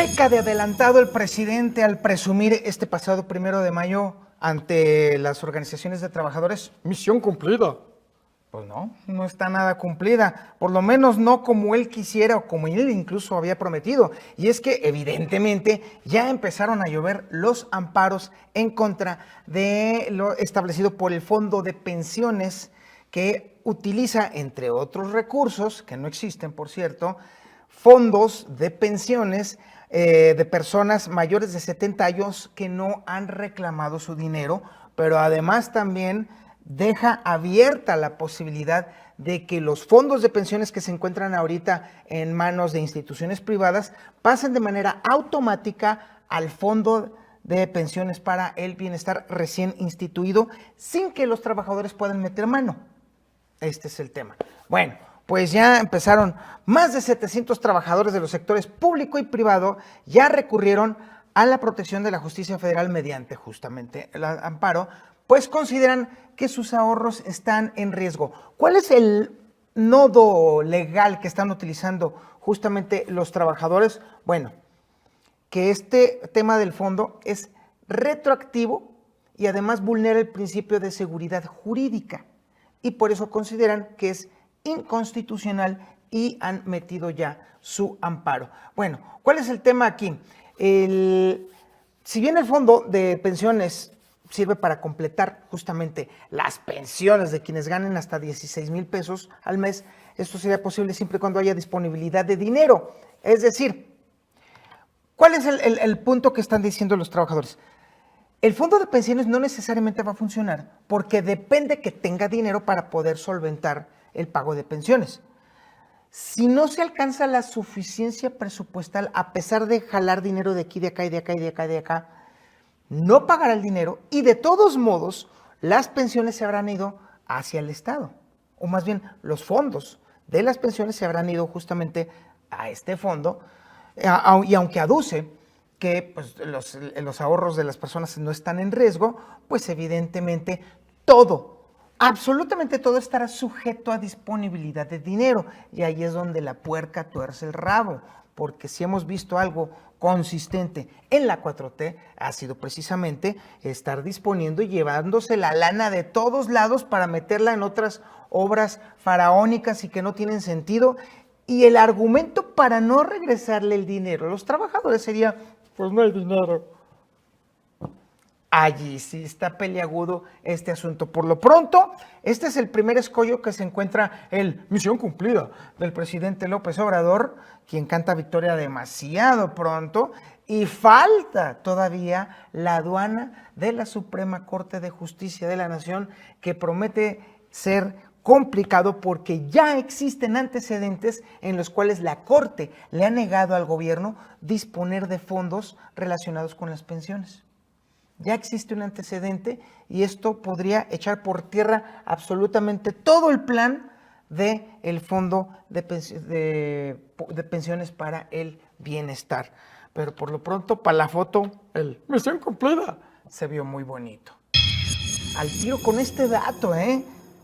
Peca de adelantado el presidente al presumir este pasado 1 de mayo ante las organizaciones de trabajadores. Misión cumplida. Pues no está nada cumplida, por lo menos no como él quisiera o como él incluso había prometido. Y es que evidentemente ya empezaron a llover los amparos en contra de lo establecido por el Fondo de Pensiones, que utiliza, entre otros recursos, que no existen por cierto, fondos de pensiones de personas mayores de 70 años que no han reclamado su dinero, pero además también deja abierta la posibilidad de que los fondos de pensiones que se encuentran ahorita en manos de instituciones privadas pasen de manera automática al Fondo de Pensiones para el Bienestar recién instituido, sin que los trabajadores puedan meter mano. Este es el tema. Bueno, pues ya empezaron, más de 700 trabajadores de los sectores público y privado ya recurrieron a la protección de la justicia federal mediante justamente el amparo, pues consideran que sus ahorros están en riesgo. ¿Cuál es el nodo legal que están utilizando justamente los trabajadores? Bueno, que este tema del fondo es retroactivo y además vulnera el principio de seguridad jurídica, y por eso consideran que es inconstitucional y han metido ya su amparo. Bueno, ¿cuál es el tema aquí? Si bien el fondo de pensiones sirve para completar justamente las pensiones de quienes ganen hasta 16,000 pesos al mes, esto sería posible siempre y cuando haya disponibilidad de dinero. Es decir, ¿cuál es el punto que están diciendo los trabajadores? El fondo de pensiones no necesariamente va a funcionar porque depende que tenga dinero para poder solventar el pago de pensiones. Si no se alcanza la suficiencia presupuestal, a pesar de jalar dinero de aquí, de acá y de acá y de acá y de acá, no pagará el dinero y de todos modos las pensiones se habrán ido hacia el Estado, o más bien los fondos de las pensiones se habrán ido justamente a este fondo, y aunque aduce que pues, los ahorros de las personas no están en riesgo, pues evidentemente todo, absolutamente todo estará sujeto a disponibilidad de dinero, y ahí es donde la puerca tuerce el rabo, porque si hemos visto algo consistente en la 4T, ha sido precisamente estar disponiendo y llevándose la lana de todos lados para meterla en otras obras faraónicas y que no tienen sentido, y el argumento para no regresarle el dinero a los trabajadores sería, pues no hay dinero. Allí sí está peliagudo este asunto. Por lo pronto, este es el primer escollo que se encuentra el misión cumplida del presidente López Obrador, quien canta victoria demasiado pronto, y falta todavía la aduana de la Suprema Corte de Justicia de la Nación, que promete ser complicado porque ya existen antecedentes en los cuales la Corte le ha negado al gobierno disponer de fondos relacionados con las pensiones. Ya existe un antecedente y esto podría echar por tierra absolutamente todo el plan del Fondo de Pensiones para el Bienestar. Pero por lo pronto, para la foto, el misión cumplida se vio muy bonito. Al tiro con este dato,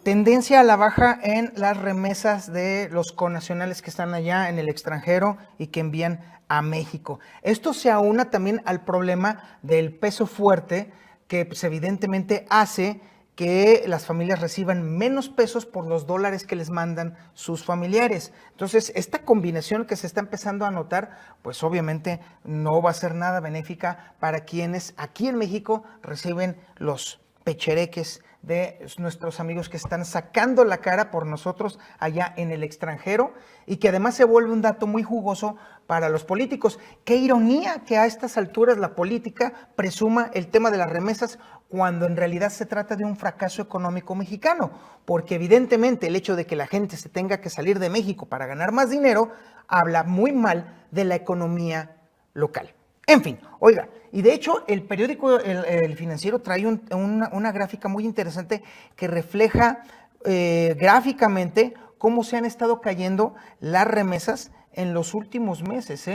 tendencia a la baja en las remesas de los connacionales que están allá en el extranjero y que envían a México. Esto se aúna también al problema del peso fuerte, que pues, evidentemente hace que las familias reciban menos pesos por los dólares que les mandan sus familiares. Entonces, esta combinación que se está empezando a notar, pues obviamente no va a ser nada benéfica para quienes aquí en México reciben los pechereques de nuestros amigos que están sacando la cara por nosotros allá en el extranjero, y que además se vuelve un dato muy jugoso para los políticos. Qué ironía que a estas alturas la política presuma el tema de las remesas cuando en realidad se trata de un fracaso económico mexicano, porque evidentemente el hecho de que la gente se tenga que salir de México para ganar más dinero habla muy mal de la economía local. En fin, oiga, y de hecho el periódico El Financiero trae una gráfica muy interesante que refleja gráficamente cómo se han estado cayendo las remesas en los últimos meses.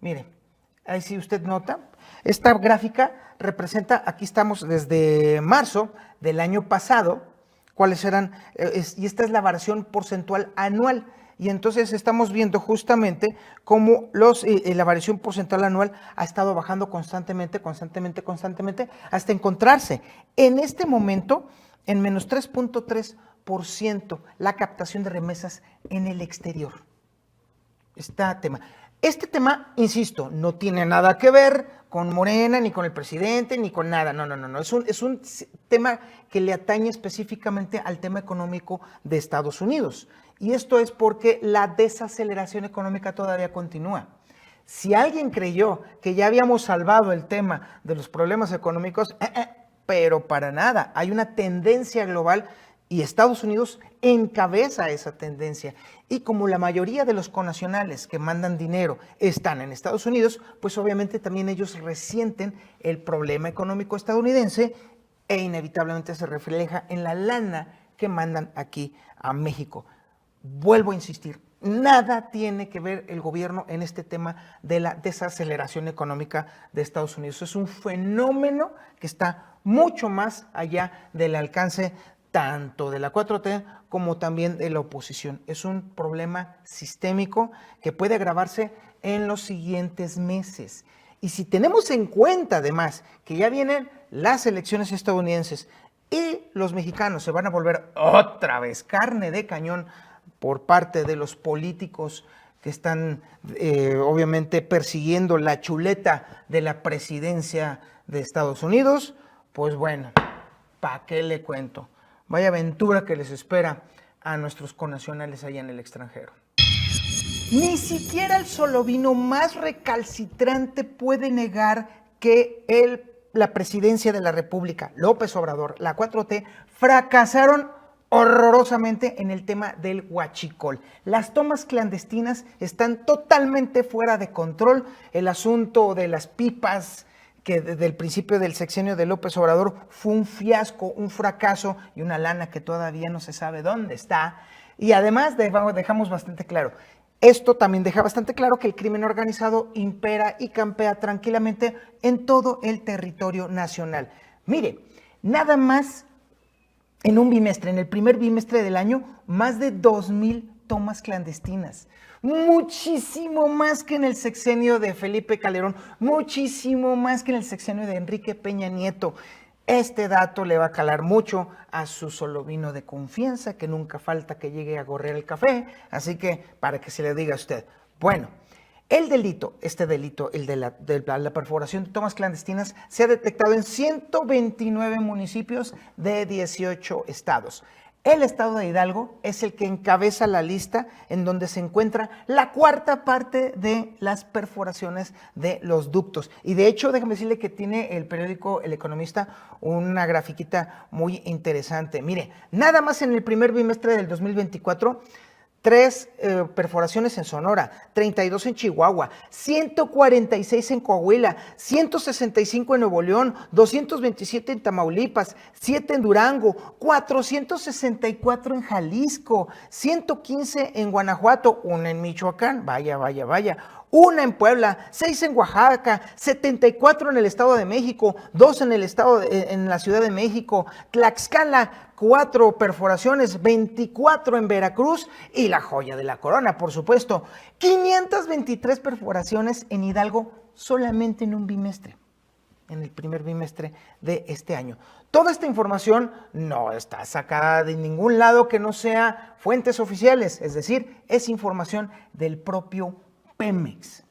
Mire, ahí si usted nota, esta gráfica representa, aquí estamos desde marzo del año pasado, cuáles eran, y esta es la variación porcentual anual. y entonces estamos viendo justamente cómo la variación porcentual anual ha estado bajando constantemente, hasta encontrarse en este momento en menos 3.3% la captación de remesas en el exterior. Este tema, insisto, no tiene nada que ver con Morena, ni con el presidente, ni con nada. No. Es un tema que le atañe específicamente al tema económico de Estados Unidos. Y esto es porque la desaceleración económica todavía continúa. Si alguien creyó que ya habíamos salvado el tema de los problemas económicos, pero para nada. Hay una tendencia global y Estados Unidos encabeza esa tendencia. Y como la mayoría de los connacionales que mandan dinero están en Estados Unidos, pues obviamente también ellos resienten el problema económico estadounidense e inevitablemente se refleja en la lana que mandan aquí a México. Vuelvo a insistir, nada tiene que ver el gobierno en este tema de la desaceleración económica de Estados Unidos. Es un fenómeno que está mucho más allá del alcance tanto de la 4T como también de la oposición. Es un problema sistémico que puede agravarse en los siguientes meses. Y si tenemos en cuenta además que ya vienen las elecciones estadounidenses y los mexicanos se van a volver otra vez carne de cañón por parte de los políticos que están obviamente persiguiendo la chuleta de la presidencia de Estados Unidos, pues bueno, ¿para qué le cuento? Vaya aventura que les espera a nuestros connacionales allá en el extranjero. Ni siquiera el solovino más recalcitrante puede negar que la presidencia de la República, López Obrador, la 4T, fracasaron horrorosamente en el tema del huachicol. Las tomas clandestinas están totalmente fuera de control. El asunto de las pipas, que desde el principio del sexenio de López Obrador fue un fiasco, un fracaso y una lana que todavía no se sabe dónde está. Y además dejamos bastante claro, esto también deja bastante claro que el crimen organizado impera y campea tranquilamente en todo el territorio nacional. Mire, nada más en un bimestre, en el primer bimestre del año, más de 2,000 tomas clandestinas. Muchísimo más que en el sexenio de Felipe Calderón, muchísimo más que en el sexenio de Enrique Peña Nieto. Este dato le va a calar mucho a su solovino de confianza, que nunca falta que llegue a gorrear el café, así que para que se le diga a usted. Bueno, el delito, el de la perforación de tomas clandestinas, se ha detectado en 129 municipios de 18 estados. El estado de Hidalgo es el que encabeza la lista en donde se encuentra la cuarta parte de las perforaciones de los ductos. Y de hecho, déjame decirle que tiene el periódico El Economista una grafiquita muy interesante. Mire, nada más en el primer bimestre del 2024, 3 perforaciones en Sonora, 32 en Chihuahua, 146 en Coahuila, 165 en Nuevo León, 227 en Tamaulipas, 7 en Durango, 464 en Jalisco, 115 en Guanajuato, 1 en Michoacán, vaya, 1 en Puebla, 6 en Oaxaca, 74 en el Estado de México, 2 en la Ciudad de México, Tlaxcala, 4 perforaciones, 24 en Veracruz y la joya de la corona, por supuesto, 523 perforaciones en Hidalgo solamente en un bimestre, en el primer bimestre de este año. Toda esta información no está sacada de ningún lado que no sea fuentes oficiales, es decir, es información del propio Pemex,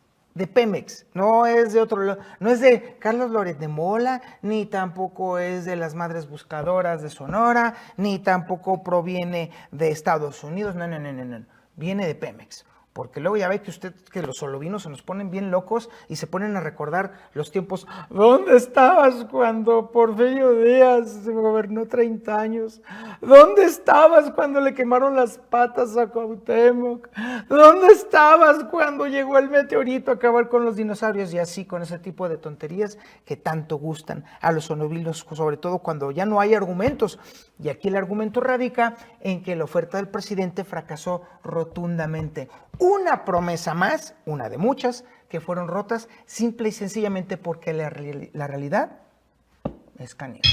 no es de otro lado, no es de Carlos Loret de Mola, ni tampoco es de las Madres Buscadoras de Sonora, ni tampoco proviene de Estados Unidos, no, viene de Pemex. Porque luego ya ve que los solovinos se nos ponen bien locos y se ponen a recordar los tiempos. ¿Dónde estabas cuando Porfirio Díaz gobernó 30 años? ¿Dónde estabas cuando le quemaron las patas a Cuauhtémoc? ¿Dónde estabas cuando llegó el meteorito a acabar con los dinosaurios? Y así, con ese tipo de tonterías que tanto gustan a los solovinos, sobre todo cuando ya no hay argumentos. Y aquí el argumento radica en que la oferta del presidente fracasó rotundamente. Una promesa más, una de muchas, que fueron rotas simple y sencillamente porque la realidad es canija.